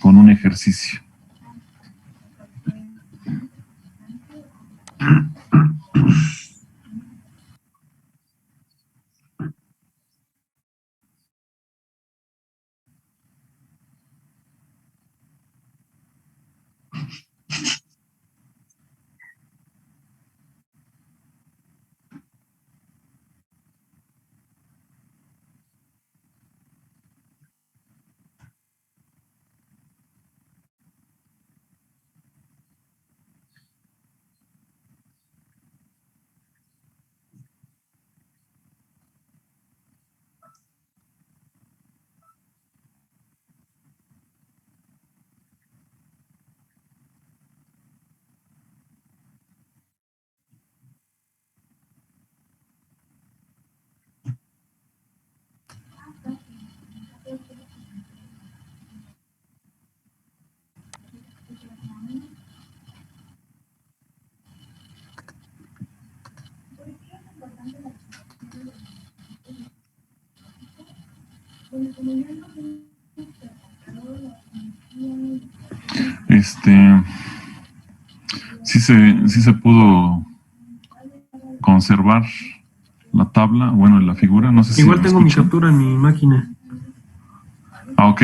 con un ejercicio. Sí se pudo conservar la tabla, bueno, la figura, no sé si igual tengo mi captura en mi máquina. Ah, ok,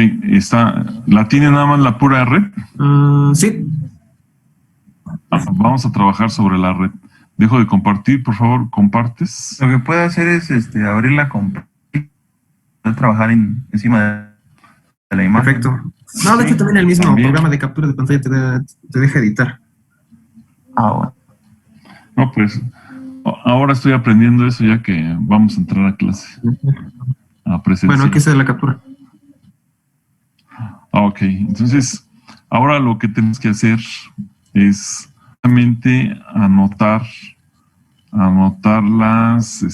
¿la tiene nada más la pura red? Sí. Vamos a trabajar sobre la red. Dejo de compartir, por favor, ¿compartes? Lo que puedo hacer es abrir la compartir, trabajar encima de la imagen. Perfecto. No, de hecho también el mismo programa de captura de pantalla te deja editar. Ah, bueno. No, pues ahora estoy aprendiendo eso ya que vamos a entrar a clase. A presencial. Bueno, aquí está la captura. Ok, entonces ahora lo que tenemos que hacer es solamente anotar las,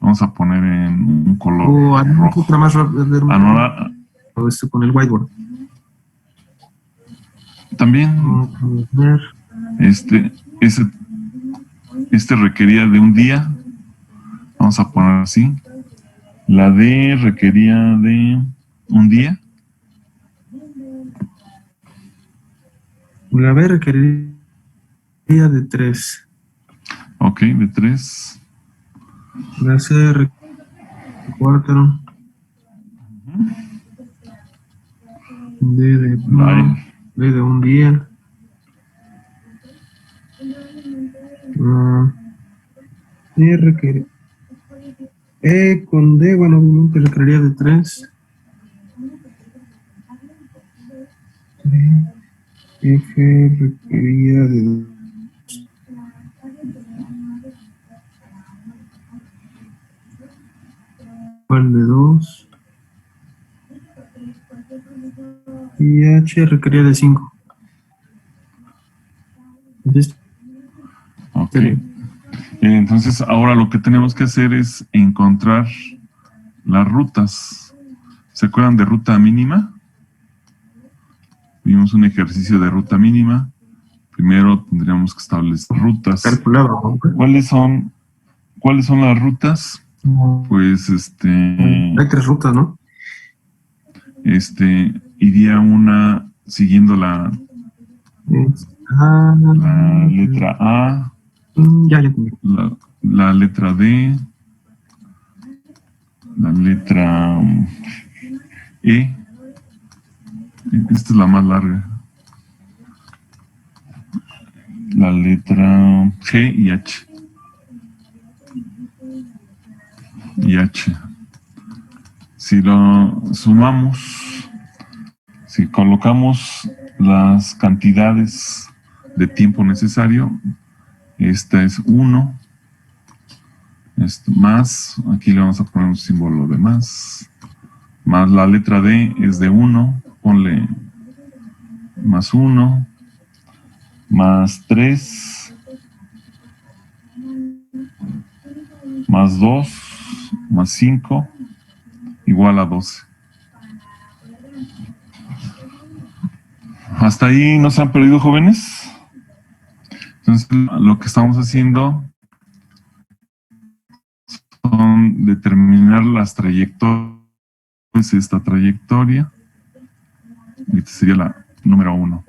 vamos a poner en un color rojo. Otra más rápido. Esto con el whiteboard. También este requería de un día. Vamos a poner así. La D requería de un día. La B requeriría de 3. Ok, de 3. La C requeriría de 4. D de 1. D de un día. E requeriría. E con D, bueno, obviamente requeriría de 3. F requeriría de 2. ¿Cuál de 2? Y H requería de 5. Ok. Entonces ahora lo que tenemos que hacer es encontrar las rutas. ¿Se acuerdan de ruta mínima? Vimos un ejercicio de ruta mínima. Primero tendríamos que establecer rutas. Calculado. ¿Cuáles son las rutas? Pues hay 3 rutas, ¿no? Iría una siguiendo la letra A, la letra D, la letra E. Esta es la más larga. La letra G y H. Si lo sumamos, si colocamos las cantidades de tiempo necesario, esta es 1, más, aquí le vamos a poner un símbolo de más la letra D es de 1, ponle más 1, más 3, más 2, más 5, igual a 12. ¿Hasta ahí no se han perdido, jóvenes? Entonces, lo que estamos haciendo son determinar las trayectorias, esta trayectoria, Esta sería la número 1.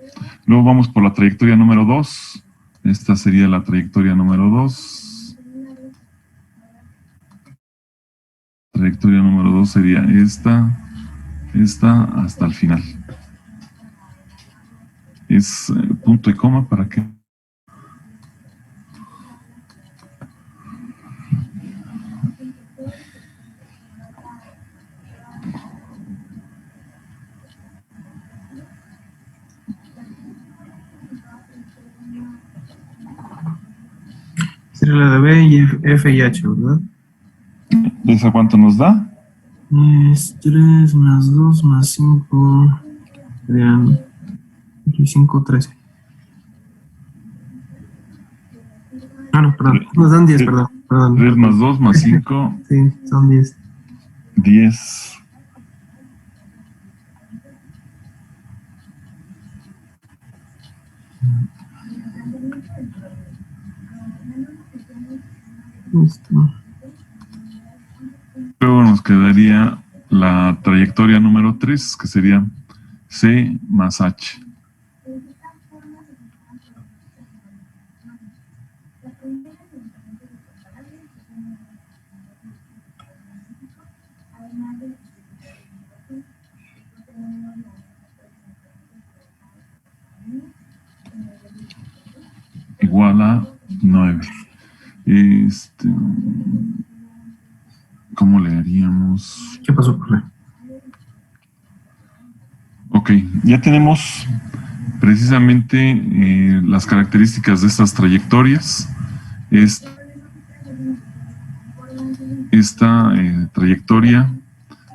Luego vamos por la trayectoria número 2. Esta sería la trayectoria número 2. Trayectoria número 2 sería esta hasta el final. Es punto y coma para que... Sería la de B y F y H, ¿verdad? ¿Esa cuánto nos da? Es 3 más 2 más 5. Serían 5, 13. Ah, no, perdón. Nos dan 10, perdón. 3 más 2 más 5. Sí, son 10. 10. Listo. Luego nos quedaría la trayectoria número 3, que sería C más H. Igual a 9. ¿Cómo le haríamos? ¿Qué pasó, profe? Ok, ya tenemos precisamente las características de estas trayectorias. Esta trayectoria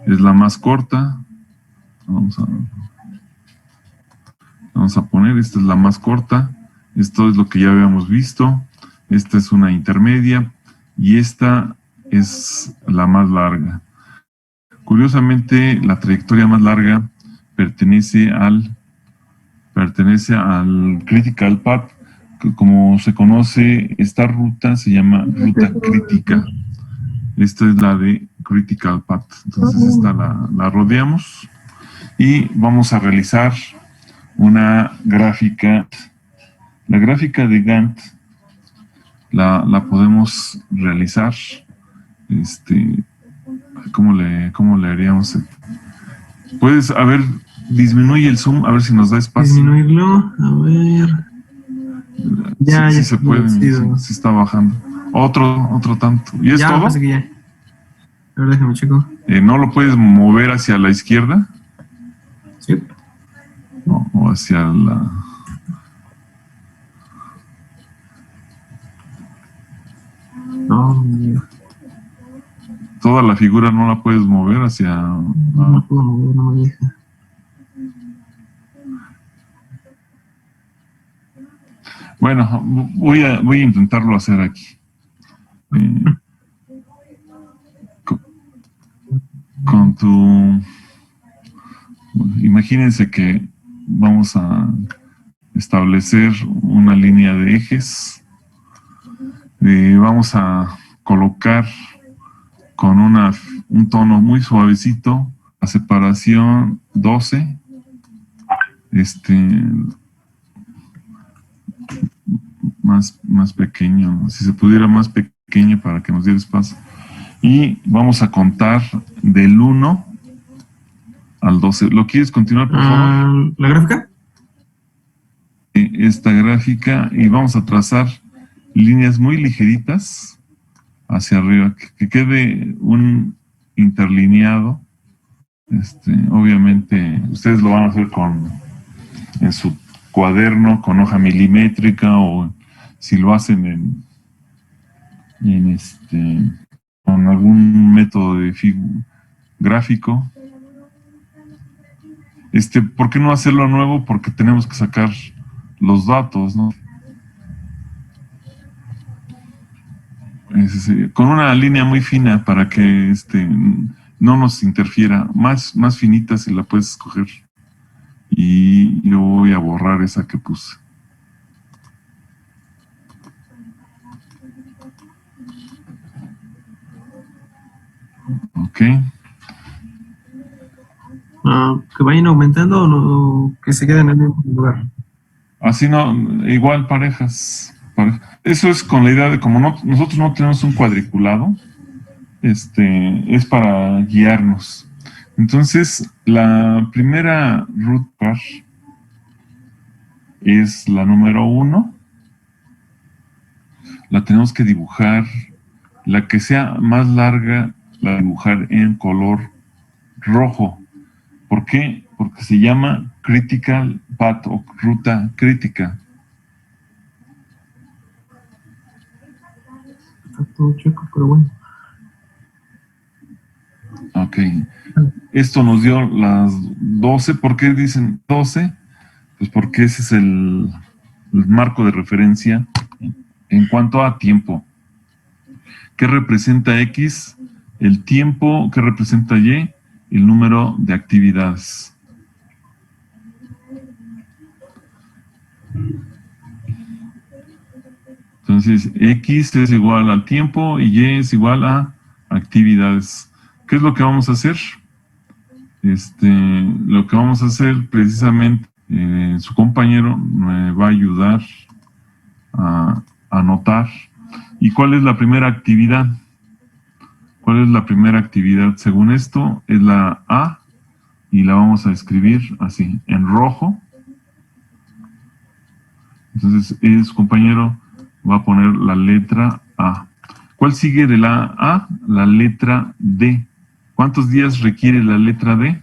es la más corta. Vamos a poner, esta es la más corta. Esto es lo que ya habíamos visto. Esta es una intermedia y esta es la más larga. Curiosamente, la trayectoria más larga pertenece al critical path. Como se conoce, esta ruta se llama ruta crítica. Esta es la de critical path. Entonces esta la rodeamos y vamos a realizar una gráfica. La gráfica de Gantt la podemos realizar. ¿Cómo le haríamos? Puedes, a ver, disminuye el zoom, a ver si nos da espacio. Disminuirlo, a ver. Ya, sí ya se puede, sí está bajando. Otro tanto. ¿Y es ya, todo? Parece que ya. A ver, déjame checo. ¿No lo puedes mover hacia la izquierda? Sí. No, o hacia la... No, mira. Toda la figura no la puedes mover hacia... No la puedo mover, no me deja. Bueno, voy a intentarlo hacer aquí. Con tu... Imagínense que vamos a establecer una línea de ejes. Vamos a colocar con un tono muy suavecito la separación 12. Más pequeño, ¿no? Si se pudiera más pequeño para que nos diera espacio. Y vamos a contar del 1 al 12. ¿Lo quieres continuar, por favor? ¿La gráfica? Esta gráfica, y vamos a trazar líneas muy ligeritas hacia arriba, que quede un interlineado. Obviamente, ustedes lo van a hacer en su cuaderno con hoja milimétrica, o si lo hacen con algún método de gráfico. ¿Por qué no hacerlo nuevo? Porque tenemos que sacar los datos, ¿no? Con una línea muy fina para que no nos interfiera. Más finita si la puedes escoger. Y yo voy a borrar esa que puse. Ok. que vayan aumentando o no, que se queden en el mismo lugar. Así no, igual parejas. Eso es con la idea de como nosotros no tenemos un cuadriculado, es para guiarnos. Entonces, la primera root car es la número 1. La tenemos que dibujar. La que sea más larga, la dibujar en color rojo. ¿Por qué? Porque se llama critical path o ruta crítica. Está todo chueco, pero bueno. Ok. Esto nos dio las 12. ¿Por qué dicen 12? Pues porque ese es el marco de referencia en cuanto a tiempo. ¿Qué representa X? El tiempo. ¿Qué representa Y? El número de actividades. Entonces, X es igual al tiempo y Y es igual a actividades. ¿Qué es lo que vamos a hacer? Lo que vamos a hacer precisamente, su compañero me va a ayudar a anotar. ¿Y cuál es la primera actividad? ¿Cuál es la primera actividad? Según esto, es la A y la vamos a escribir así, en rojo. Entonces, su compañero va a poner la letra A. ¿Cuál sigue de la A? La letra D. ¿Cuántos días requiere la letra D?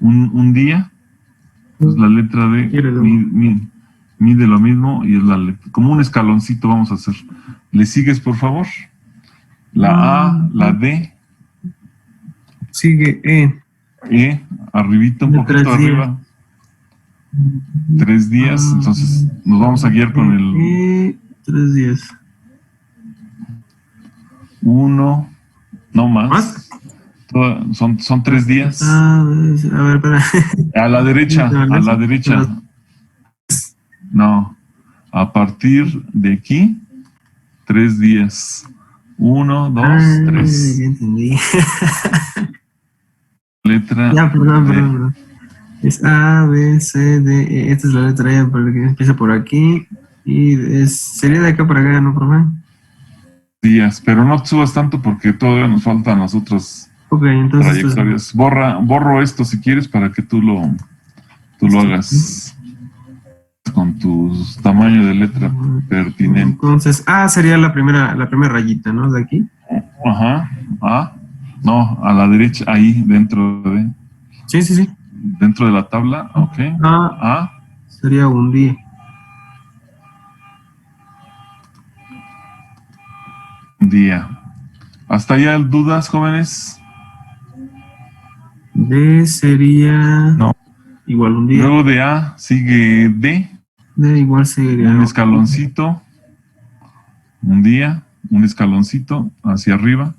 ¿Un día? Pues la letra D mide lo mismo y es la letra. Como un escaloncito vamos a hacer. ¿Le sigues, por favor? La A, la D. Sigue Arribita, un poquito arriba. 3 días. Entonces nos vamos a guiar con el 3 días. 1, no más. Son 3 días. A ver, espera. A la derecha, a la derecha. No. A partir de aquí, 3 días. 1, 2, 3. Ya entendí. Letra. Ya, perdón. Es A, B, C, D, E. Esta es la letra E, porque empieza por aquí. Y sería de acá para acá, ¿no, profe? Días, pero no subas tanto porque todavía nos faltan las otras trayectorias. Borro esto si quieres para que tú lo hagas con tu tamaño de letra pertinente. Entonces, A sería la primera rayita, ¿no? De aquí. Ajá. A. No, a la derecha, ahí dentro de. Sí. Dentro de la tabla, ok. A sería un día. Día. ¿Hasta allá dudas, jóvenes? D sería. No. Igual un día. Luego de A sigue D. D igual sería. Un escaloncito. Un día. Un escaloncito hacia arriba.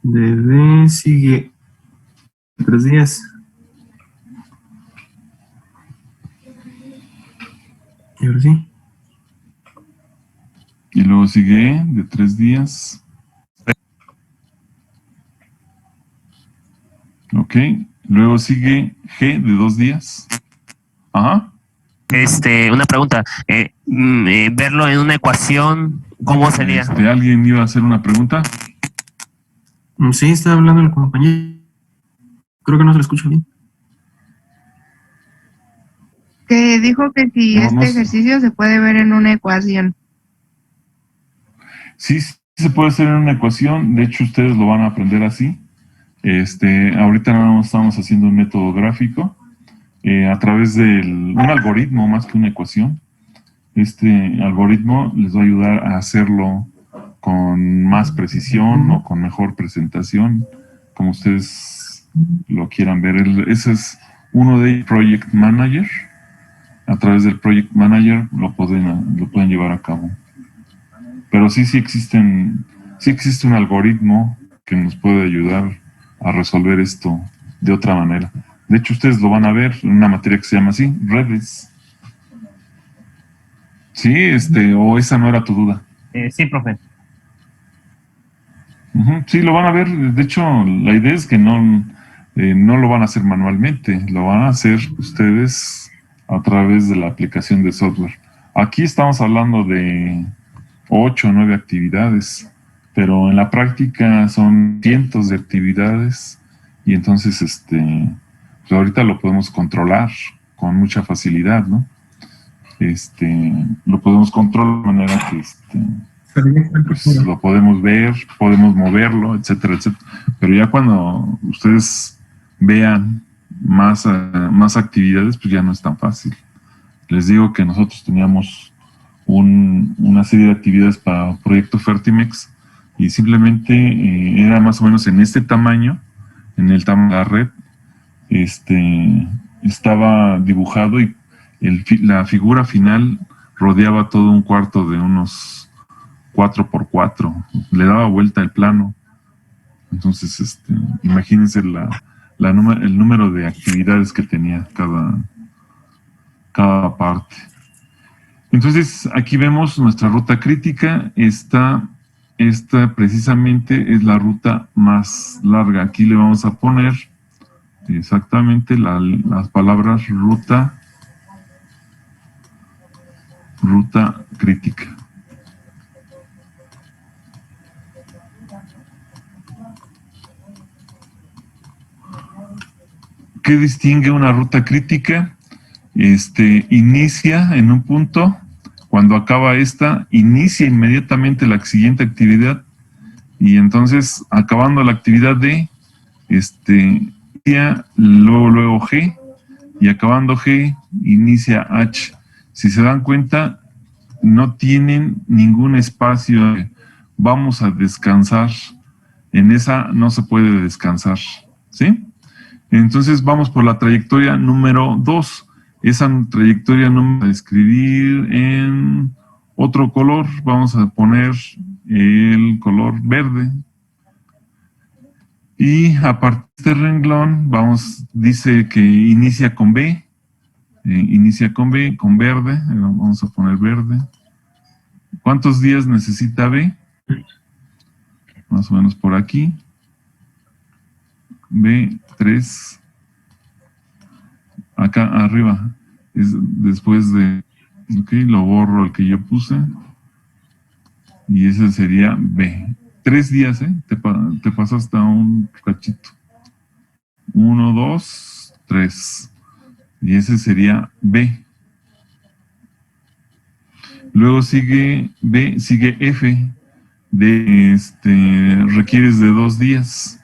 De D sigue 3 días. Y ahora sí. Y luego sigue E de 3 días. Ok. Luego sigue G de 2 días. Ajá. Una pregunta. Verlo en una ecuación, ¿cómo sería? ¿Alguien iba a hacer una pregunta? Sí, está hablando el compañero. Creo que no se lo escucha bien. Que dijo que si ejercicio se puede ver en una ecuación. Sí, se puede hacer en una ecuación. De hecho, ustedes lo van a aprender así. Ahorita no estamos haciendo un método gráfico a través de un algoritmo más que una ecuación. Este algoritmo les va a ayudar a hacerlo con más precisión o con mejor presentación, como ustedes lo quieran ver. Ese es uno de Project Manager. A través del Project Manager lo pueden llevar a cabo. Pero sí existe un algoritmo que nos puede ayudar a resolver esto de otra manera. De hecho, ustedes lo van a ver en una materia que se llama así, redes. Sí, o esa no era tu duda. Sí, profe. Sí, lo van a ver. De hecho, la idea es que no no lo van a hacer manualmente, lo van a hacer ustedes a través de la aplicación de software. Aquí estamos hablando de 8 o 9 actividades, pero en la práctica son cientos de actividades y entonces pues ahorita lo podemos controlar con mucha facilidad, ¿no? Lo podemos controlar de manera que pues lo podemos ver, podemos moverlo, etcétera, etcétera. Pero ya cuando ustedes vean más actividades, pues ya no es tan fácil. Les digo que nosotros teníamos una serie de actividades para Proyecto Fertimex y simplemente era más o menos en este tamaño, en el tamaño de la red, estaba dibujado y la figura final rodeaba todo un cuarto de unos 4x4, le daba vuelta el plano. Entonces, imagínense el número de actividades que tenía cada parte. Entonces, aquí vemos nuestra ruta crítica. Esta precisamente es la ruta más larga. Aquí le vamos a poner exactamente las palabras ruta crítica. ¿Qué distingue una ruta crítica? Inicia en un punto, cuando acaba esta, inicia inmediatamente la siguiente actividad y entonces acabando la actividad D, luego G y acabando G, inicia H. Si se dan cuenta, no tienen ningún espacio. Vamos a descansar. En esa no se puede descansar, ¿sí? Entonces vamos por la trayectoria número 2. Esa trayectoria no vamos a escribir en otro color. Vamos a poner el color verde. Y a partir de este renglón, dice que inicia con B. Inicia con B, con verde. Vamos a poner verde. ¿Cuántos días necesita B? Más o menos por aquí. B, 3. Acá arriba. Es después de... Ok, lo borro el que yo puse. Y ese sería B. 3 días, ¿eh? Te pasaste a un cachito. 1, 2, 3. Y ese sería B. Luego sigue B, sigue F. Requieres de 2 días.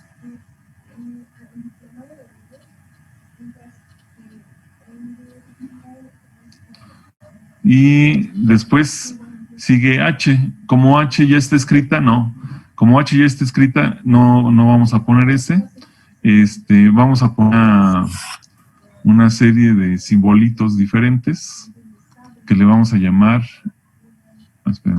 Y después sigue H. Como H ya está escrita, no. Como H ya está escrita, no vamos a poner ese. Vamos a poner una serie de simbolitos diferentes que le vamos a llamar... Espera.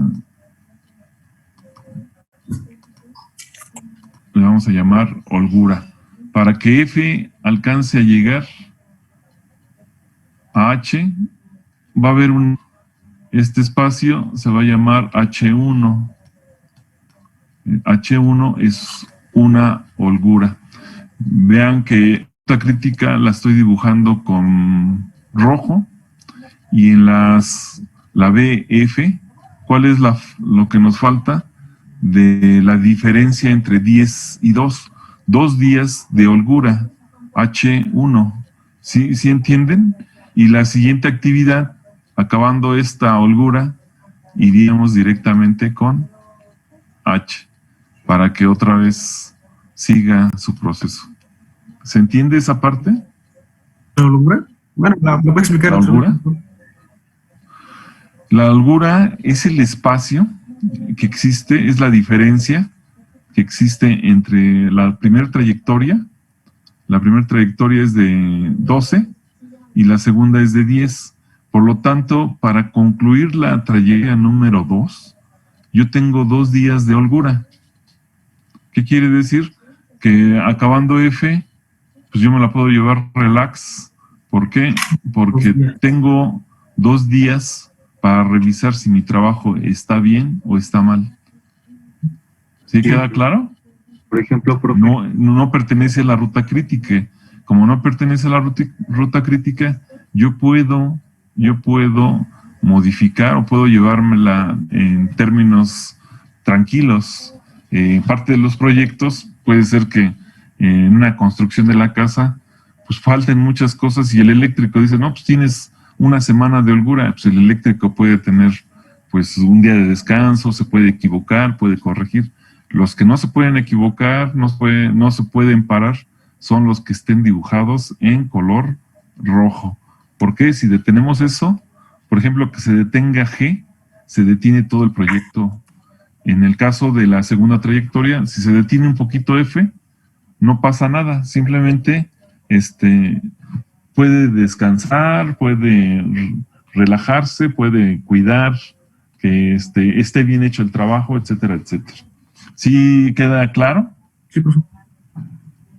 Le vamos a llamar holgura. Para que F alcance a llegar a H, va a haber este espacio se va a llamar H1. H1 es una holgura. Vean que esta crítica la estoy dibujando con rojo y en la BF, ¿cuál es lo que nos falta? De la diferencia entre 10 y 2. 2 días de holgura, H1. ¿Sí entienden? Y la siguiente actividad, acabando esta holgura, iríamos directamente con H, para que otra vez siga su proceso. ¿Se entiende esa parte? ¿La holgura? Bueno, ¿me puede explicar? ¿La holgura? La holgura es el espacio que existe, es la diferencia que existe entre la primera trayectoria. La primera trayectoria es de 12 y la segunda es de 10. Por lo tanto, para concluir la trayectoria número 2, yo tengo 2 días de holgura. ¿Qué quiere decir? Que acabando F, pues yo me la puedo llevar relax. ¿Por qué? Porque tengo 2 días para revisar si mi trabajo está bien o está mal. ¿Sí queda claro? Por ejemplo, profe, No pertenece a la ruta crítica. Como no pertenece a la ruta crítica, yo puedo modificar o puedo llevármela en términos tranquilos. Parte de los proyectos puede ser que en una construcción de la casa pues falten muchas cosas y el eléctrico dice, no, pues tienes una semana de holgura. Pues el eléctrico puede tener pues un día de descanso, se puede equivocar, puede corregir. Los que no se pueden equivocar, no se pueden parar, son los que estén dibujados en color rojo. Porque si detenemos eso, por ejemplo, que se detenga G, se detiene todo el proyecto. En el caso de la segunda trayectoria, si se detiene un poquito F, no pasa nada. Simplemente puede descansar, puede relajarse, puede cuidar que esté bien hecho el trabajo, etcétera, etcétera. ¿Sí queda claro? sí, profe.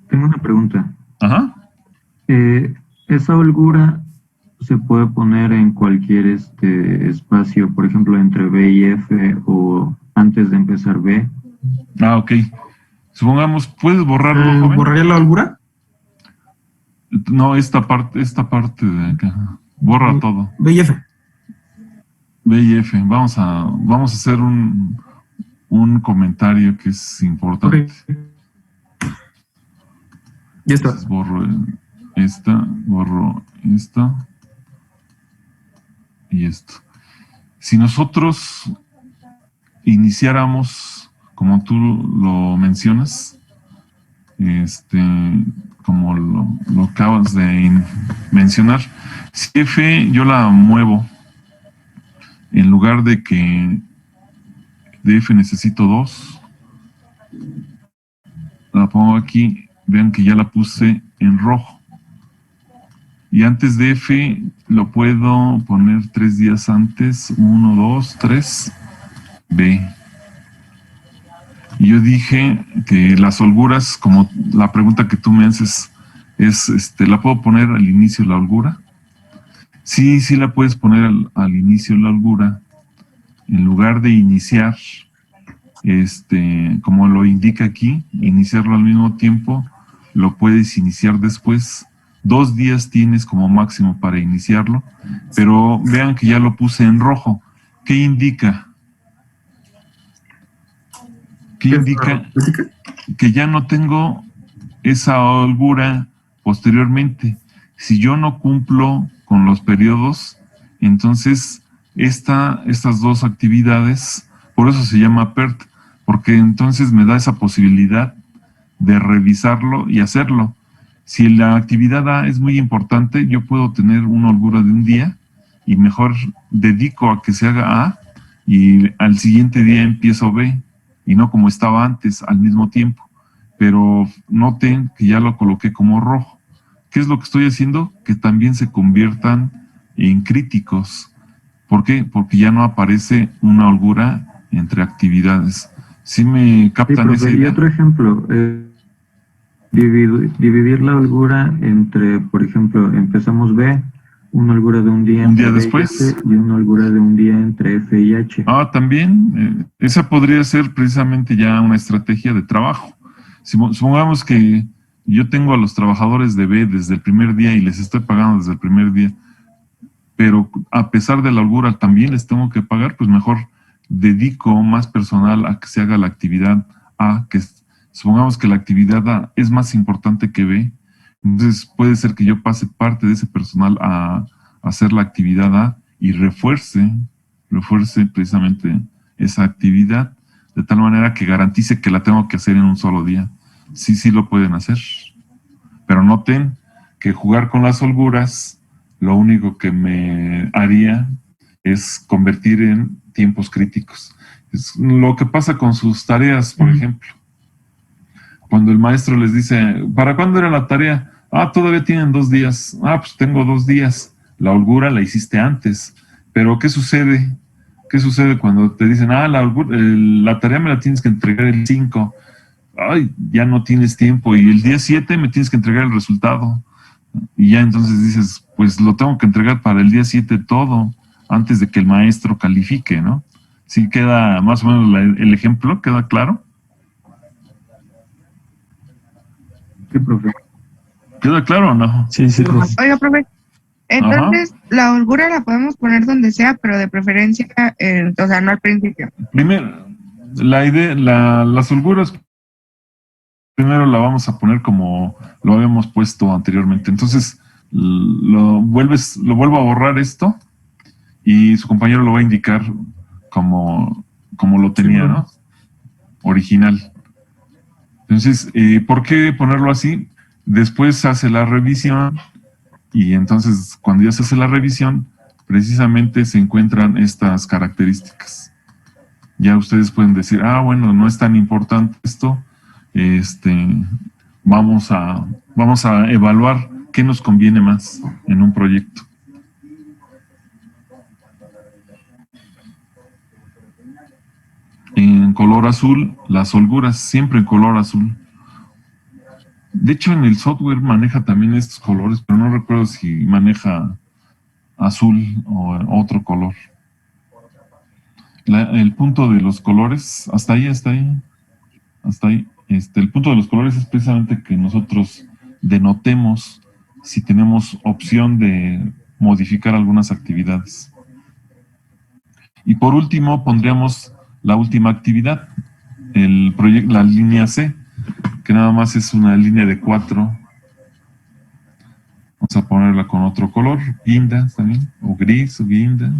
Tengo una pregunta. Ajá. Esa holgura se puede poner en cualquier espacio, por ejemplo, entre B y F o antes de empezar B. Ah, ok. Supongamos, ¿puedes borrarlo, joven? ¿Borraría la holgura? No, esta parte de acá. Borra todo. B y F. B y F. Vamos a hacer un comentario que es importante. Ok. Ya está. Entonces, borro esta y esto. Si nosotros iniciáramos, como tú lo mencionas, como lo acabas de mencionar, si F yo la muevo, en lugar de que de F necesito 2, la pongo aquí, vean que ya la puse en rojo. Y antes de F lo puedo poner 3 días antes, 1, 2, 3, B. Y yo dije que las holguras, como la pregunta que tú me haces, es, ¿la puedo poner al inicio la holgura? Sí, sí la puedes poner al inicio la holgura. En lugar de iniciar, como lo indica aquí, iniciarlo al mismo tiempo, lo puedes iniciar después. 2 días tienes como máximo para iniciarlo, pero vean que ya lo puse en rojo. ¿Qué indica? ¿Qué indica? Que ya no tengo esa holgura posteriormente. Si yo no cumplo con los periodos, entonces estas dos actividades, por eso se llama PERT, porque entonces me da esa posibilidad de revisarlo y hacerlo. Si la actividad A es muy importante, yo puedo tener una holgura de un día y mejor dedico a que se haga A y al siguiente día empiezo B y no como estaba antes al mismo tiempo. Pero noten que ya lo coloqué como rojo. ¿Qué es lo que estoy haciendo? Que también se conviertan en críticos. ¿Por qué? Porque ya no aparece una holgura entre actividades. ¿Sí me captan Sí, esa profe, y idea? otro ejemplo, dividir la holgura entre, por ejemplo, empezamos B, una holgura de un día Un día entre B y después. F, y una holgura de un día entre F y H. También, esa podría ser precisamente ya una estrategia de trabajo. Supongamos que yo tengo a los trabajadores de B desde el primer día y les estoy pagando desde el primer día, pero a pesar de la holgura también les tengo que pagar, pues mejor dedico más personal a que se haga la actividad A, que supongamos que la actividad A es más importante que B, entonces puede ser que yo pase parte de ese personal a hacer la actividad A y refuerce precisamente esa actividad, de tal manera que garantice que la tengo que hacer en un solo día. Sí lo pueden hacer. Pero noten que jugar con las holguras, lo único que me haría es convertir en tiempos críticos. Es lo que pasa con sus tareas, por ejemplo. Cuando el maestro les dice, ¿para cuándo era la tarea? Todavía tienen 2 días. Pues tengo 2 días. La holgura la hiciste antes. Pero ¿qué sucede? ¿Qué sucede cuando te dicen, la tarea me la tienes que entregar el 5? Ya no tienes tiempo. Y el día 7 me tienes que entregar el resultado. Y ya entonces dices, pues lo tengo que entregar para el día 7 todo, antes de que el maestro califique, ¿no? ¿Sí queda más o menos el ejemplo? ¿Queda claro? Sí, profe. ¿Queda claro o no? Sí, sí, profe. Oiga, profe, entonces la holgura la podemos poner donde sea, pero de preferencia, o sea, no al principio. Primero, la idea, las holguras, primero la vamos a poner como lo habíamos puesto anteriormente. Entonces, lo vuelvo a borrar esto y su compañero lo va a indicar como lo tenía, ¿no? Original. Entonces, ¿por qué ponerlo así? Después se hace la revisión y entonces cuando ya se hace la revisión, precisamente se encuentran estas características. Ya ustedes pueden decir, bueno, no es tan importante esto, vamos a evaluar qué nos conviene más en un proyecto. En color azul, las holguras, siempre en color azul. De hecho, en el software maneja también estos colores, pero no recuerdo si maneja azul o otro color. El punto de los colores, hasta ahí. El punto de los colores es precisamente que nosotros denotemos si tenemos opción de modificar algunas actividades. Y por último, pondríamos la última actividad, la línea C, que nada más es una línea de 4. Vamos a ponerla con otro color, guinda también, o gris o guinda.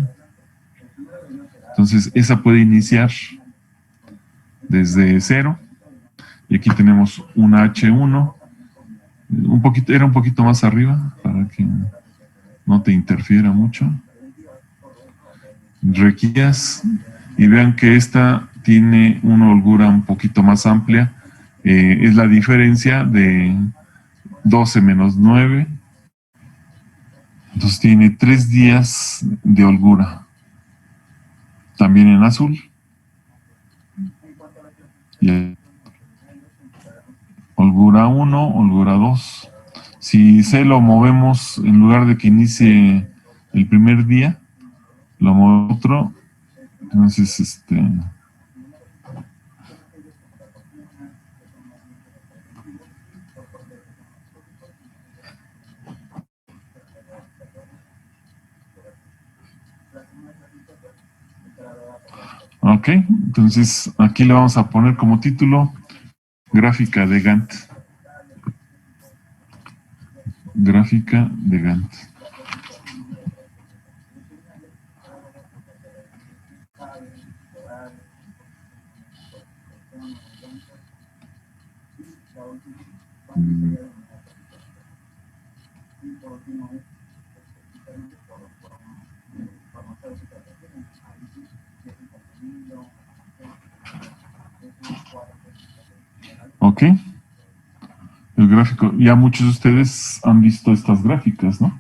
Entonces, esa puede iniciar desde 0. Y aquí tenemos una H1. Era un poquito más arriba para que no te interfiera mucho. Requías y vean que esta tiene una holgura un poquito más amplia. Es la diferencia de 12 menos 9. Entonces tiene 3 días de holgura. También en azul. Y holgura 1, holgura 2. Si C lo movemos, en lugar de que inicie el primer día, lo mueve otro. Entonces, ok, entonces aquí le vamos a poner como título gráfica de Gantt. Gráfica de Gantt. Ok. El gráfico. Ya muchos de ustedes han visto estas gráficas, ¿no?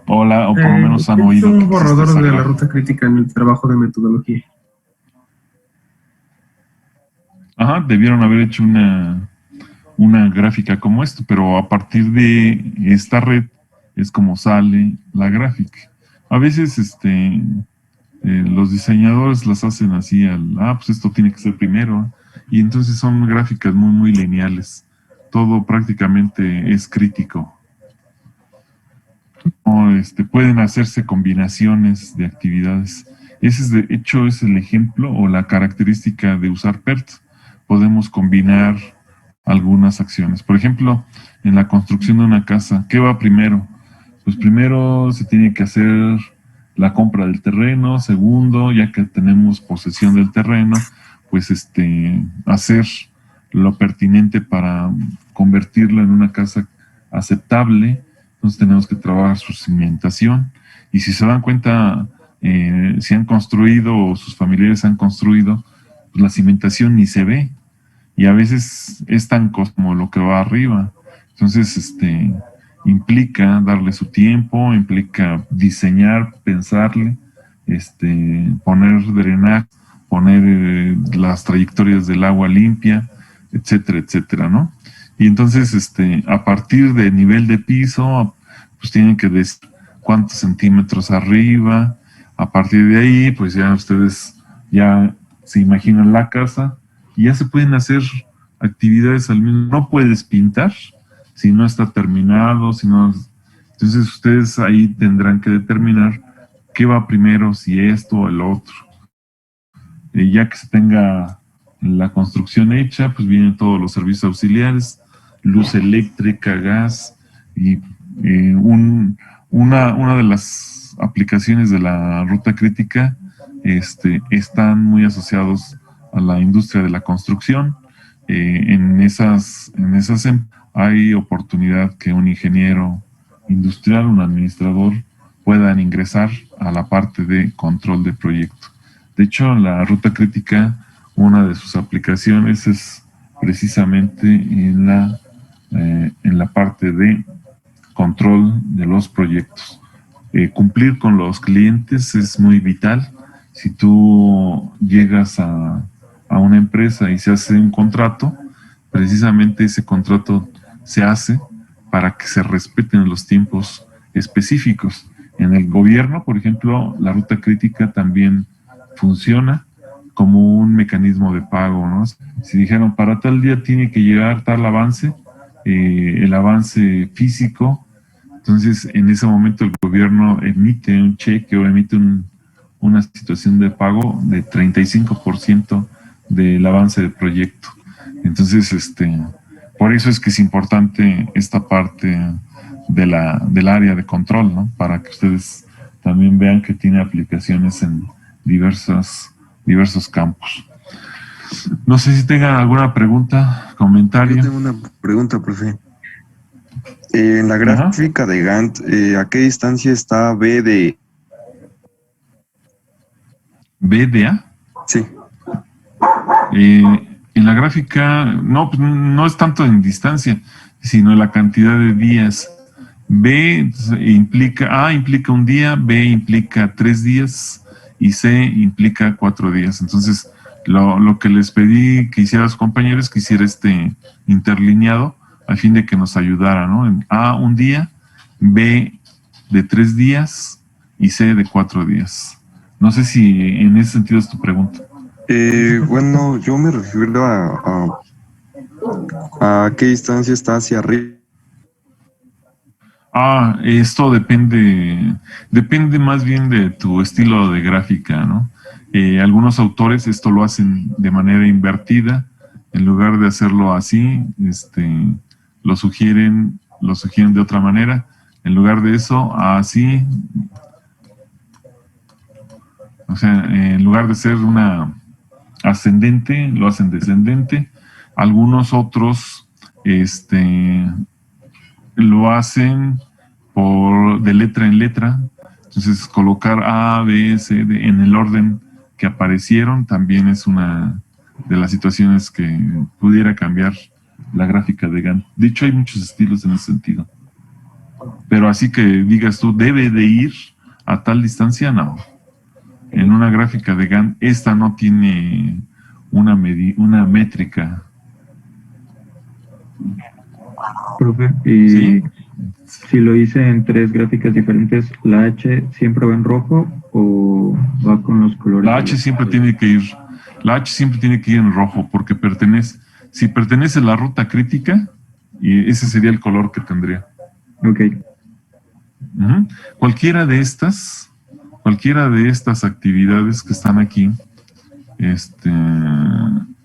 O por lo menos han oído. Un borrador de la ruta crítica en el trabajo de metodología. Ajá, debieron haber hecho una gráfica como esto, pero a partir de esta red es como sale la gráfica. A veces los diseñadores las hacen así pues esto tiene que ser primero, y entonces son gráficas muy, muy lineales. Todo prácticamente es crítico. Pueden hacerse combinaciones de actividades. Ese de hecho es el ejemplo o la característica de usar PERT. Podemos combinar algunas acciones. Por ejemplo, en la construcción de una casa, ¿qué va primero? Pues primero se tiene que hacer la compra del terreno. Segundo, ya que tenemos posesión del terreno, pues hacer lo pertinente para convertirlo en una casa aceptable. Entonces tenemos que trabajar su cimentación. Y si se dan cuenta, si han construido o sus familiares han construido, pues la cimentación ni se ve. Y a veces es tan como lo que va arriba. Entonces, implica darle su tiempo, implica diseñar, pensarle, poner drenaje, poner las trayectorias del agua limpia, etcétera, etcétera, ¿no? Y entonces, a partir del nivel de piso, pues tienen que decir cuántos centímetros arriba. A partir de ahí, pues ya ustedes ya se imaginan la casa y ya se pueden hacer actividades al mismo. No puedes pintar si no está terminado, si no. Entonces ustedes ahí tendrán que determinar qué va primero, si esto o el otro. Ya que se tenga la construcción hecha, pues vienen todos los servicios auxiliares, luz eléctrica, gas, y una de las aplicaciones de la ruta crítica están muy asociados a la industria de la construcción. En esas hay oportunidad que un ingeniero industrial, un administrador, puedan ingresar a la parte de control de proyecto. De hecho, la ruta crítica, una de sus aplicaciones es precisamente en la parte de control de los proyectos. Cumplir con los clientes es muy vital. Si tú llegas a una empresa y se hace un contrato, precisamente ese contrato se hace para que se respeten los tiempos específicos. En el gobierno, por ejemplo, la ruta crítica también funciona como un mecanismo de pago, ¿no? Si dijeron, para tal día tiene que llegar tal avance, el avance físico, entonces en ese momento el gobierno emite un cheque o emite una situación de pago de 35% del avance del proyecto. Entonces, por eso es que es importante esta parte del área de control, ¿no? Para que ustedes también vean que tiene aplicaciones en diversos campos. No sé si tengan alguna pregunta, comentario. Yo tengo una pregunta, profe. En la gráfica de Gantt, ¿a qué distancia está B de... ¿B de A? Sí. En la gráfica, no, pues no es tanto en distancia, sino en la cantidad de días. A implica un día, B implica 3 días y C implica 4 días. Entonces, lo que les pedí que hiciera a los compañeros, que hiciera este interlineado a fin de que nos ayudara, ¿no? En A, un día, B de 3 días y C de 4 días. No sé si en ese sentido es tu pregunta. Bueno, yo me refiero a qué distancia está hacia arriba. Esto depende más bien de tu estilo de gráfica, ¿no? Algunos autores esto lo hacen de manera invertida. En lugar de hacerlo así, lo sugieren de otra manera. En lugar de eso, así. O sea, en lugar de ser una ascendente, lo hacen descendente. Algunos otros, lo hacen de letra en letra. Entonces, colocar A, B, C, D en el orden que aparecieron también es una de las situaciones que pudiera cambiar la gráfica de Gantt. De hecho, hay muchos estilos en ese sentido. Pero así que digas tú, debe de ir a tal distancia, no. En una gráfica de Gantt, esta no tiene una métrica. Profe, ¿Sí? Si lo hice en 3 gráficas diferentes, ¿la H siempre va en rojo o va con los colores? La H siempre tiene que ir en rojo porque si pertenece a la ruta crítica, y ese sería el color que tendría. Ok. Cualquiera de estas actividades que están aquí, esperen,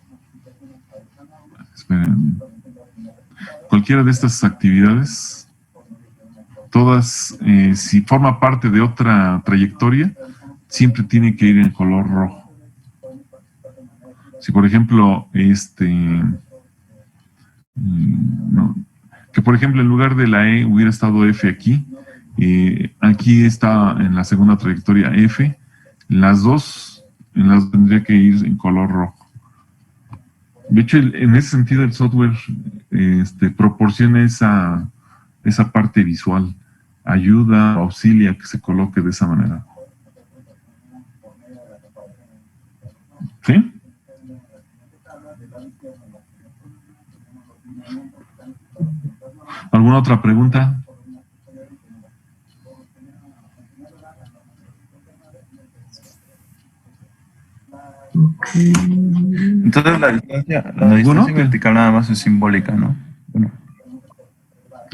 cualquiera de estas actividades, todas, si forma parte de otra trayectoria, siempre tiene que ir en color rojo. Si por ejemplo, que por ejemplo en lugar de la E hubiera estado F aquí, aquí está en la segunda trayectoria F, las dos tendría que ir en color rojo. De hecho, en ese sentido el software proporciona esa parte visual, ayuda, auxilia que se coloque de esa manera. ¿Sí? ¿Alguna otra pregunta? Ok. Entonces la distancia ¿Ninguno? vertical nada más es simbólica, ¿no? Bueno,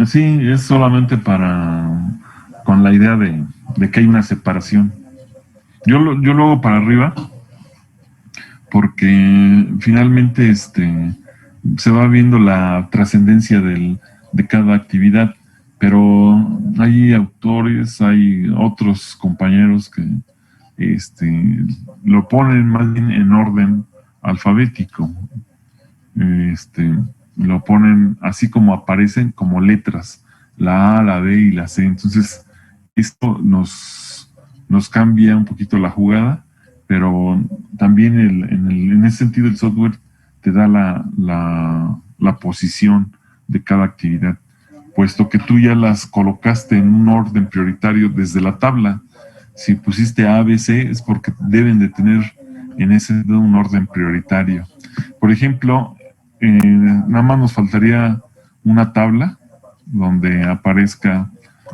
Sí, es solamente con la idea de que hay una separación. Yo lo hago para arriba porque finalmente se va viendo la trascendencia de cada actividad, pero hay autores, hay otros compañeros que lo ponen más bien en orden alfabético. Lo ponen así como aparecen, como letras, la A, la B y la C. Entonces, esto nos cambia un poquito la jugada, pero también en ese sentido el software te da la posición de cada actividad, puesto que tú ya las colocaste en un orden prioritario desde la tabla. Si pusiste A, B, C, es porque deben de tener en ese sentido un orden prioritario. Por ejemplo, nada más nos faltaría una tabla donde aparezca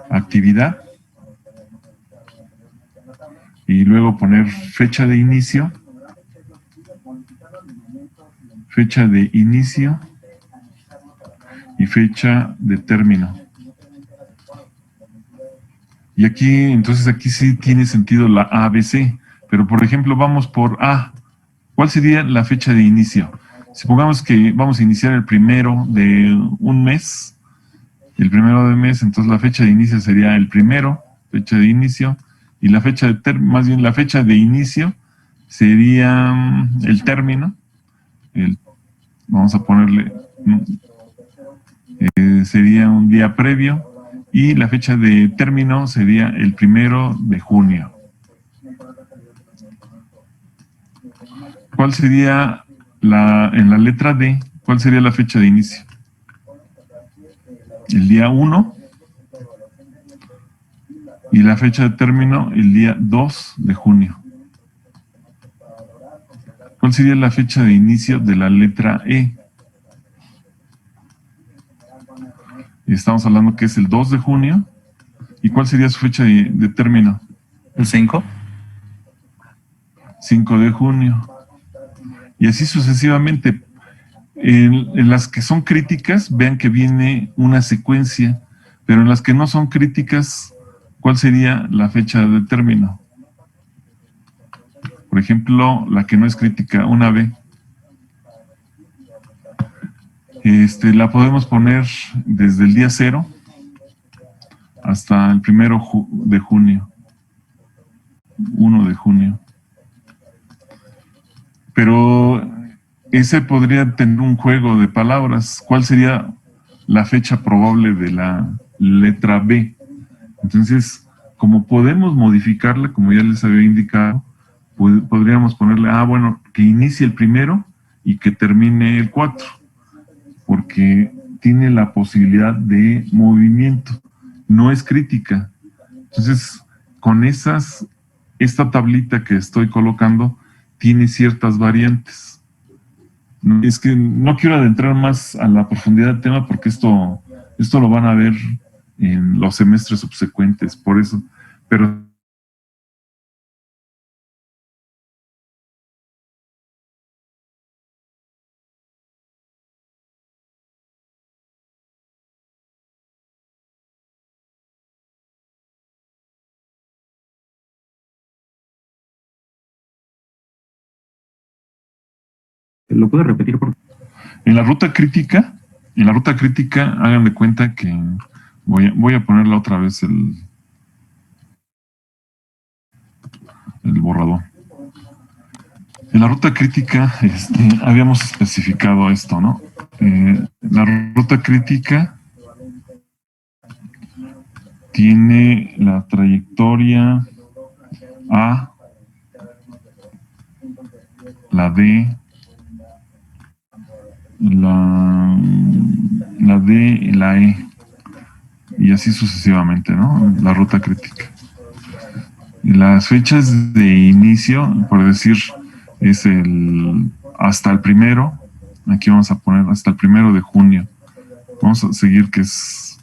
actividad y luego poner fecha de inicio y fecha de término. Y entonces aquí sí tiene sentido la ABC, pero por ejemplo vamos por A. ¿Cuál sería la fecha de inicio? Supongamos que vamos a iniciar el primero de un mes, entonces la fecha de inicio sería el primero, fecha de inicio, y la fecha más bien la fecha de inicio sería el término. Vamos a ponerle, sería un día previo, y la fecha de término sería el 1 de junio. ¿Cuál sería en la letra D, cuál sería la fecha de inicio? El día 1 y la fecha de término el día 2 de junio. ¿Cuál sería la fecha de inicio de la letra E? Estamos hablando que es el 2 de junio. ¿Y cuál sería su fecha de término? ¿el 5? 5 de junio. Y así sucesivamente. En las que son críticas, vean que viene una secuencia, pero en las que no son críticas, ¿cuál sería la fecha de término? Por ejemplo, la que no es crítica, una B. La podemos poner desde el día 0 hasta el 1 de junio. 1 de junio. Pero ese podría tener un juego de palabras. ¿Cuál sería la fecha probable de la letra B? Entonces, como podemos modificarla, como ya les había indicado, podríamos ponerle, bueno, que inicie el 1 y que termine el 4, porque tiene la posibilidad de movimiento, no es crítica. Entonces, con esta tablita que estoy colocando, tiene ciertas variantes. Es que no quiero adentrar más a la profundidad del tema porque esto lo van a ver en los semestres subsecuentes, por eso. Pero ¿Lo puedo repetir, por favor? en la ruta crítica, hagan de cuenta que voy a ponerle otra vez el borrador. En la ruta crítica habíamos especificado esto, ¿no? La ruta crítica tiene la trayectoria A, la D, la D y la E, y así sucesivamente, ¿no? La ruta crítica. Y las fechas de inicio, por decir, es hasta el 1, aquí vamos a poner hasta el 1 de junio. Vamos a seguir que es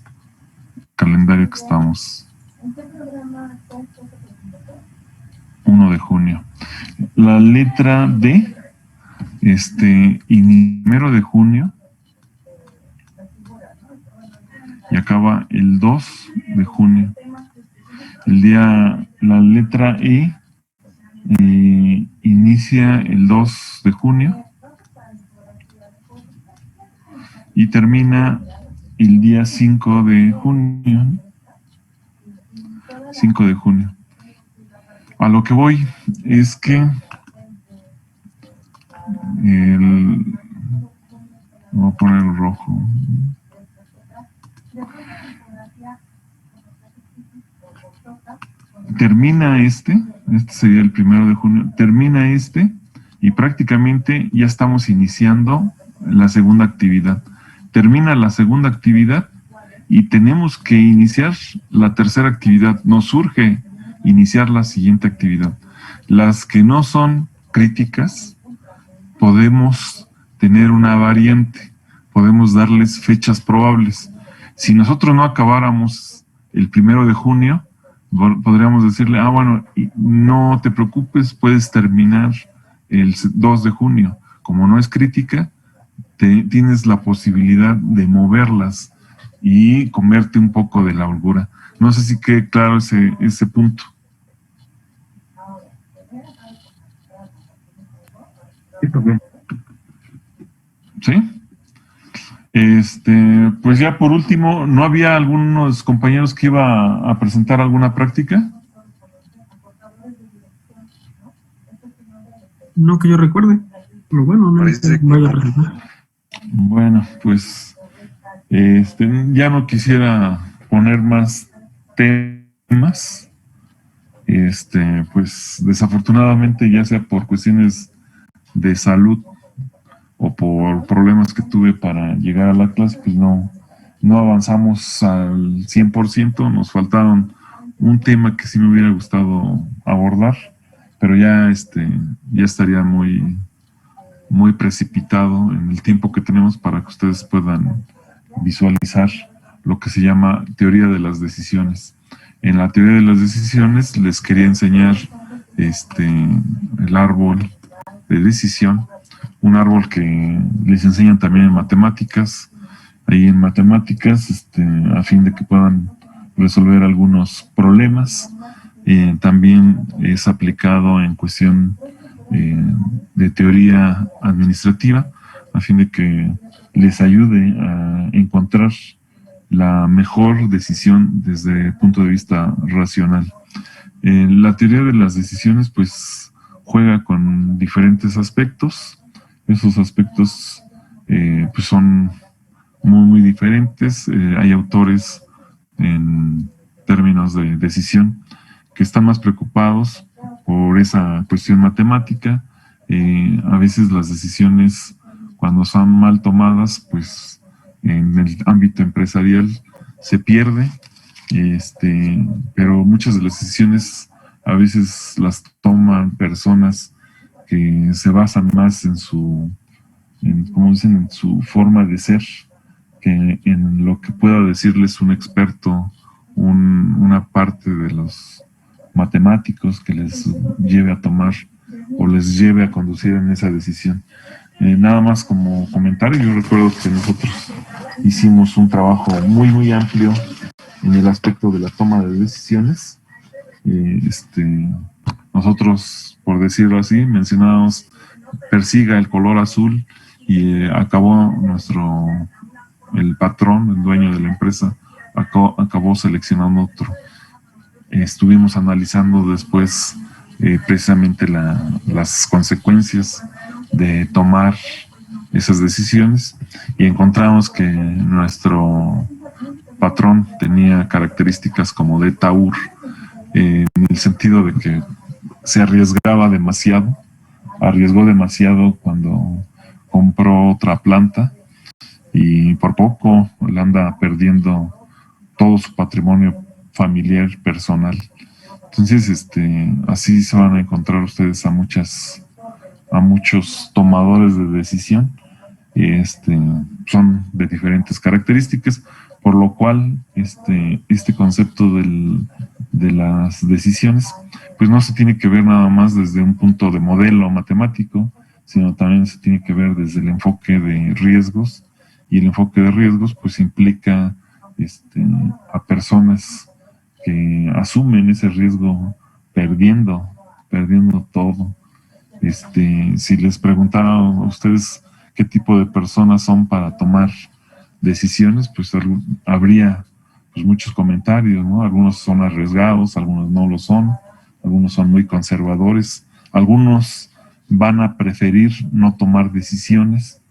el calendario que estamos. 1 de junio. La letra D Primero de junio y acaba el 2 de junio. La letra E inicia el 2 de junio y termina el día 5 de junio. 5 de junio. A lo que voy es que voy a poner el rojo. Termina este sería el 1 de junio, termina y prácticamente ya estamos iniciando la segunda actividad. Termina la segunda actividad y tenemos que iniciar la tercera actividad. Nos surge iniciar la siguiente actividad. Las que no son críticas, podemos tener una variante, podemos darles fechas probables. Si nosotros no acabáramos el 1 de junio, podríamos decirle, bueno, no te preocupes, puedes terminar el 2 de junio. Como no es crítica, tienes la posibilidad de moverlas y comerte un poco de la holgura. No sé si quede claro ese punto. Sí, profe. ¿Sí? Pues ya por último, ¿no había algunos compañeros que iba a presentar alguna práctica? No que yo recuerde, pero bueno, no Parece que vaya a no. presentar. Bueno, pues ya no quisiera poner más temas. Pues desafortunadamente, ya sea por cuestiones de salud o por problemas que tuve para llegar a la clase, pues no avanzamos al 100%, nos faltaron un tema que sí me hubiera gustado abordar, pero ya estaría muy, muy precipitado en el tiempo que tenemos para que ustedes puedan visualizar lo que se llama teoría de las decisiones. En la teoría de las decisiones les quería enseñar el árbol de decisión, un árbol que les enseñan también en matemáticas, a fin de que puedan resolver algunos problemas. También es aplicado en cuestión de teoría administrativa, a fin de que les ayude a encontrar la mejor decisión desde el punto de vista racional. La teoría de las decisiones pues juega con diferentes aspectos. Esos aspectos pues son muy, muy diferentes. Hay autores en términos de decisión que están más preocupados por esa cuestión matemática. A veces las decisiones, cuando son mal tomadas, pues en el ámbito empresarial se pierde, pero muchas de las decisiones a veces las toman personas que se basan más en su forma de ser, que en lo que pueda decirles un experto, una parte de los matemáticos que les lleve a tomar o les lleve a conducir en esa decisión. Nada más como comentario, yo recuerdo que nosotros hicimos un trabajo muy, muy amplio en el aspecto de la toma de decisiones. Nosotros, por decirlo así, mencionábamos persiga el color azul y acabó el patrón, el dueño de la empresa, acabó seleccionando otro. Estuvimos analizando después precisamente las consecuencias de tomar esas decisiones y encontramos que nuestro patrón tenía características como de Taur, en el sentido de que se arriesgó demasiado cuando compró otra planta y por poco le anda perdiendo todo su patrimonio familiar, personal. Entonces, así se van a encontrar ustedes a muchos tomadores de decisión. Son de diferentes características, por lo cual este concepto de las decisiones pues no se tiene que ver nada más desde un punto de modelo matemático, sino también se tiene que ver desde el enfoque de riesgos, y el enfoque de riesgos pues implica a personas que asumen ese riesgo perdiendo todo. Si les preguntara a ustedes qué tipo de personas son para tomar decisiones, pues habría pues muchos comentarios, ¿no? Algunos son arriesgados, algunos no lo son, algunos son muy conservadores, algunos van a preferir no tomar decisiones,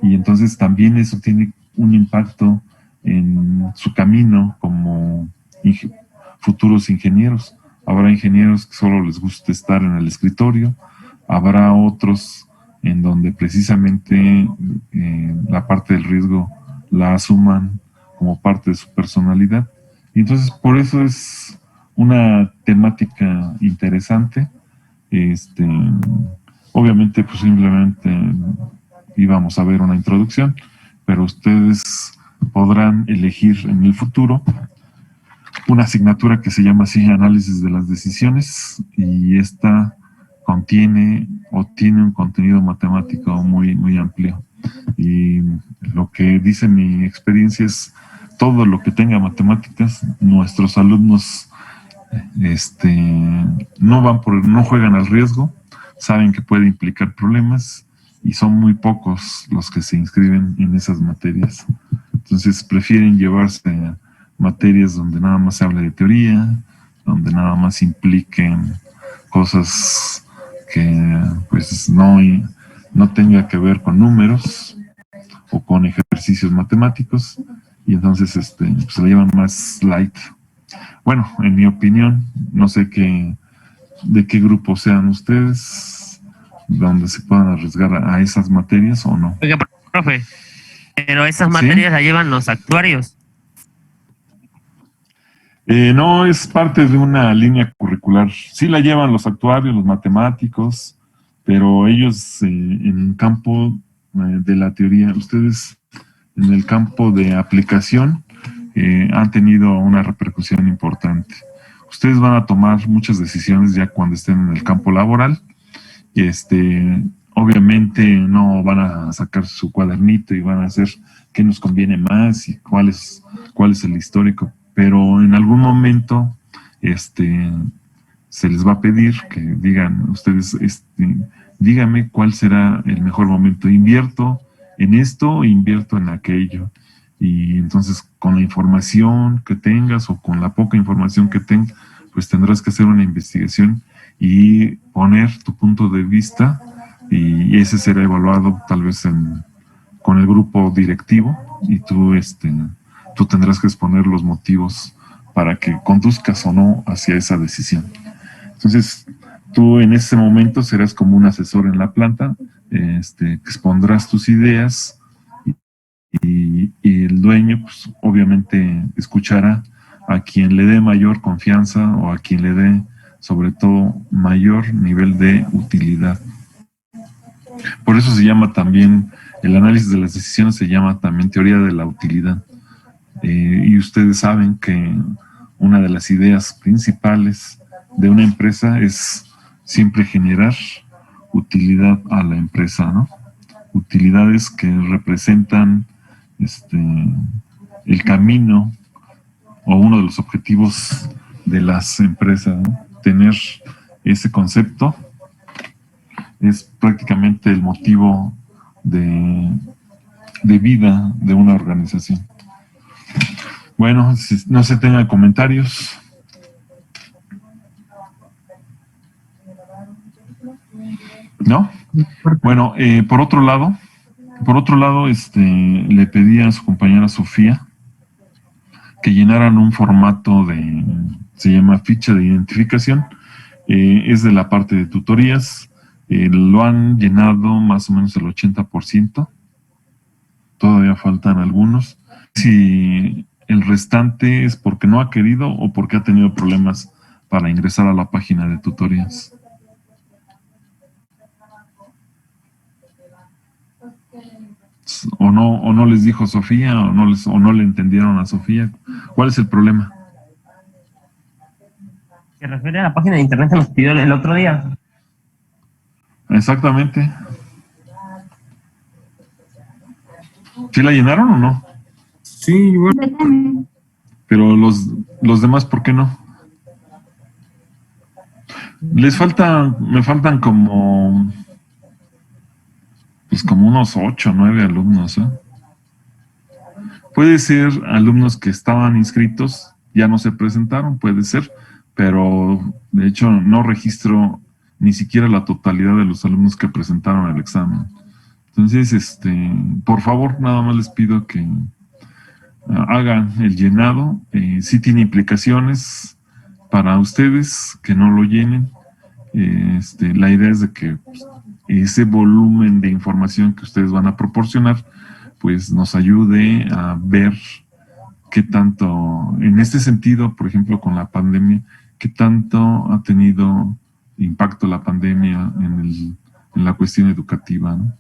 y entonces también eso tiene un impacto en su camino como futuros ingenieros. Habrá ingenieros que solo les gusta estar en el escritorio, habrá otros en donde precisamente la parte del riesgo la asuman como parte de su personalidad. Y entonces por eso es una temática interesante. Obviamente pues simplemente íbamos a ver una introducción, pero ustedes podrán elegir en el futuro una asignatura que se llama así Análisis de las Decisiones, y esta contiene o tiene un contenido matemático muy, muy amplio. Y lo que dice mi experiencia es todo lo que tenga matemáticas, nuestros alumnos no juegan al riesgo, saben que puede implicar problemas, y son muy pocos los que se inscriben en esas materias. Entonces prefieren llevarse materias donde nada más se hable de teoría, donde nada más impliquen cosas que pues no tenga que ver con números o con ejercicios matemáticos, y entonces pues se la llevan más light. Bueno, en mi opinión, no sé de qué grupo sean ustedes, donde se puedan arriesgar a esas materias o no. Oiga, profe, pero esas ¿Sí? materias las llevan los actuarios. No, es parte de una línea curricular. Sí la llevan los actuarios, los matemáticos, pero ellos en el campo de la teoría, ustedes en el campo de aplicación han tenido una repercusión importante. Ustedes van a tomar muchas decisiones ya cuando estén en el campo laboral. Obviamente no van a sacar su cuadernito y van a hacer qué nos conviene más y cuál es el histórico, pero en algún momento se les va a pedir que digan ustedes, dígame cuál será el mejor momento. ¿Invierto en esto o invierto en aquello? Y entonces con la información que tengas o con la poca información que tengas, pues tendrás que hacer una investigación y poner tu punto de vista, y ese será evaluado tal vez con el grupo directivo, y tú tendrás que exponer los motivos para que conduzcas o no hacia esa decisión. Entonces, tú en ese momento serás como un asesor en la planta, que expondrás tus ideas, y el dueño, pues obviamente escuchará a quien le dé mayor confianza o a quien le dé, sobre todo, mayor nivel de utilidad. Por eso se llama también, el análisis de las decisiones se llama también teoría de la utilidad. Y ustedes saben que una de las ideas principales de una empresa es siempre generar utilidad a la empresa, ¿no? Utilidades que representan el camino o uno de los objetivos de las empresas, ¿no? Tener ese concepto es prácticamente el motivo de vida de una organización. Bueno, si no se tengan comentarios. ¿No? Bueno, por otro lado, le pedí a su compañera Sofía que llenaran un formato se llama ficha de identificación, es de la parte de tutorías, lo han llenado más o menos el 80%, todavía faltan algunos. Si el restante es porque no ha querido o porque ha tenido problemas para ingresar a la página de tutorías. O no les dijo Sofía, o no le entendieron a Sofía. ¿Cuál es el problema? Se refiere a la página de internet que nos pidió el otro día. Exactamente. ¿Sí la llenaron o no? Sí, igual. Pero los demás, ¿por qué no? Me faltan como, pues como unos 8 o 9 alumnos, ¿eh? Puede ser alumnos que estaban inscritos, ya no se presentaron, puede ser, pero de hecho no registro ni siquiera la totalidad de los alumnos que presentaron el examen. Entonces, por favor, nada más les pido que hagan el llenado. Sí tiene implicaciones para ustedes, que no lo llenen. La idea es de que pues, ese volumen de información que ustedes van a proporcionar pues nos ayude a ver qué tanto, en este sentido, por ejemplo, con la pandemia, qué tanto ha tenido impacto la pandemia en la cuestión educativa, ¿no?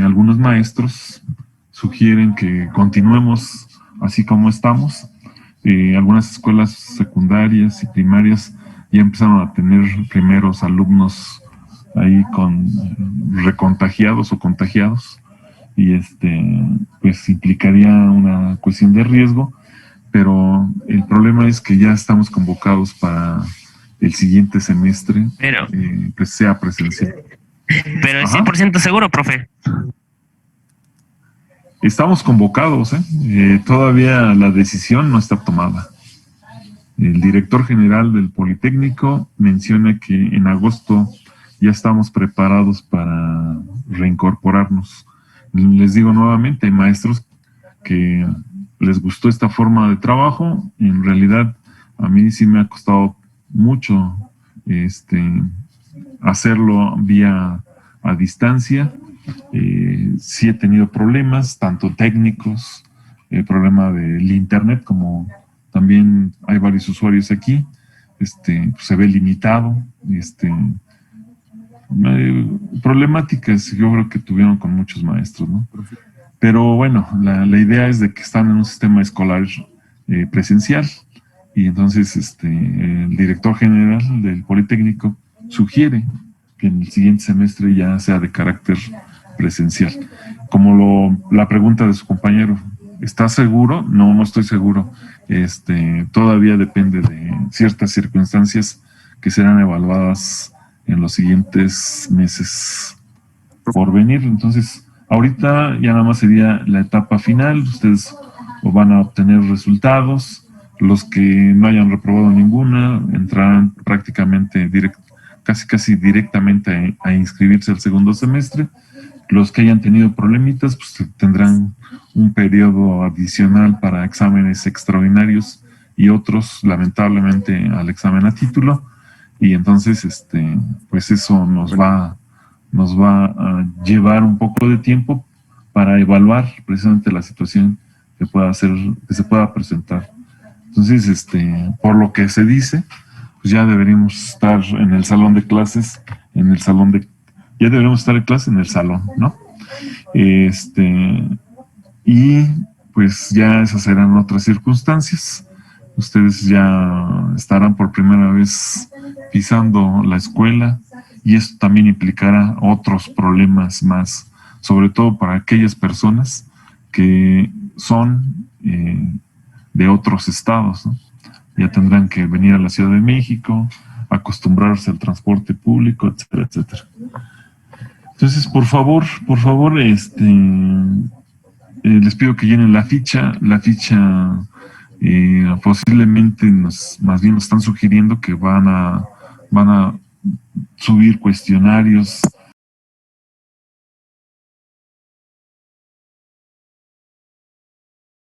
Algunos maestros sugieren que continuemos así como estamos. Algunas escuelas secundarias y primarias ya empezaron a tener primeros alumnos ahí con recontagiados o contagiados, y pues implicaría una cuestión de riesgo, pero el problema es que ya estamos convocados para el siguiente semestre, Pero pues sea presencial. Pero es Ajá. 100% seguro, profe. Estamos convocados, todavía la decisión no está tomada. El director general del Politécnico menciona que en agosto ya estamos preparados para reincorporarnos. Les digo nuevamente, hay maestros que les gustó esta forma de trabajo. En realidad, a mí sí me ha costado mucho hacerlo vía a distancia. Sí he tenido problemas, tanto técnicos, el problema del internet, como también hay varios usuarios aquí, se ve limitado, problemáticas yo creo que tuvieron con muchos maestros, ¿no? Pero bueno, la idea es de que están en un sistema escolar presencial, y entonces el director general del Politécnico sugiere que en el siguiente semestre ya sea de carácter presencial. Como la pregunta de su compañero, ¿está seguro? No, no estoy seguro. Todavía depende de ciertas circunstancias que serán evaluadas en los siguientes meses por venir. Entonces, ahorita ya nada más sería la etapa final. Ustedes van a obtener resultados. Los que no hayan reprobado ninguna entrarán prácticamente casi directamente a inscribirse al segundo semestre. Los que hayan tenido problemitas pues tendrán un periodo adicional para exámenes extraordinarios y otros lamentablemente al examen a título, y entonces pues eso nos va a llevar un poco de tiempo para evaluar precisamente la situación que se pueda presentar. Entonces, por lo que se dice, pues ya deberíamos estar en el salón de clases, ya deberíamos estar en clase en el salón, ¿no? Y pues ya esas serán otras circunstancias. Ustedes ya estarán por primera vez pisando la escuela, y esto también implicará otros problemas más, sobre todo para aquellas personas que son de otros estados, ¿no? Ya tendrán que venir a la Ciudad de México, acostumbrarse al transporte público, etcétera, etcétera. Entonces, por favor, les pido que llenen la ficha. La ficha posiblemente más bien nos están sugiriendo que van a subir cuestionarios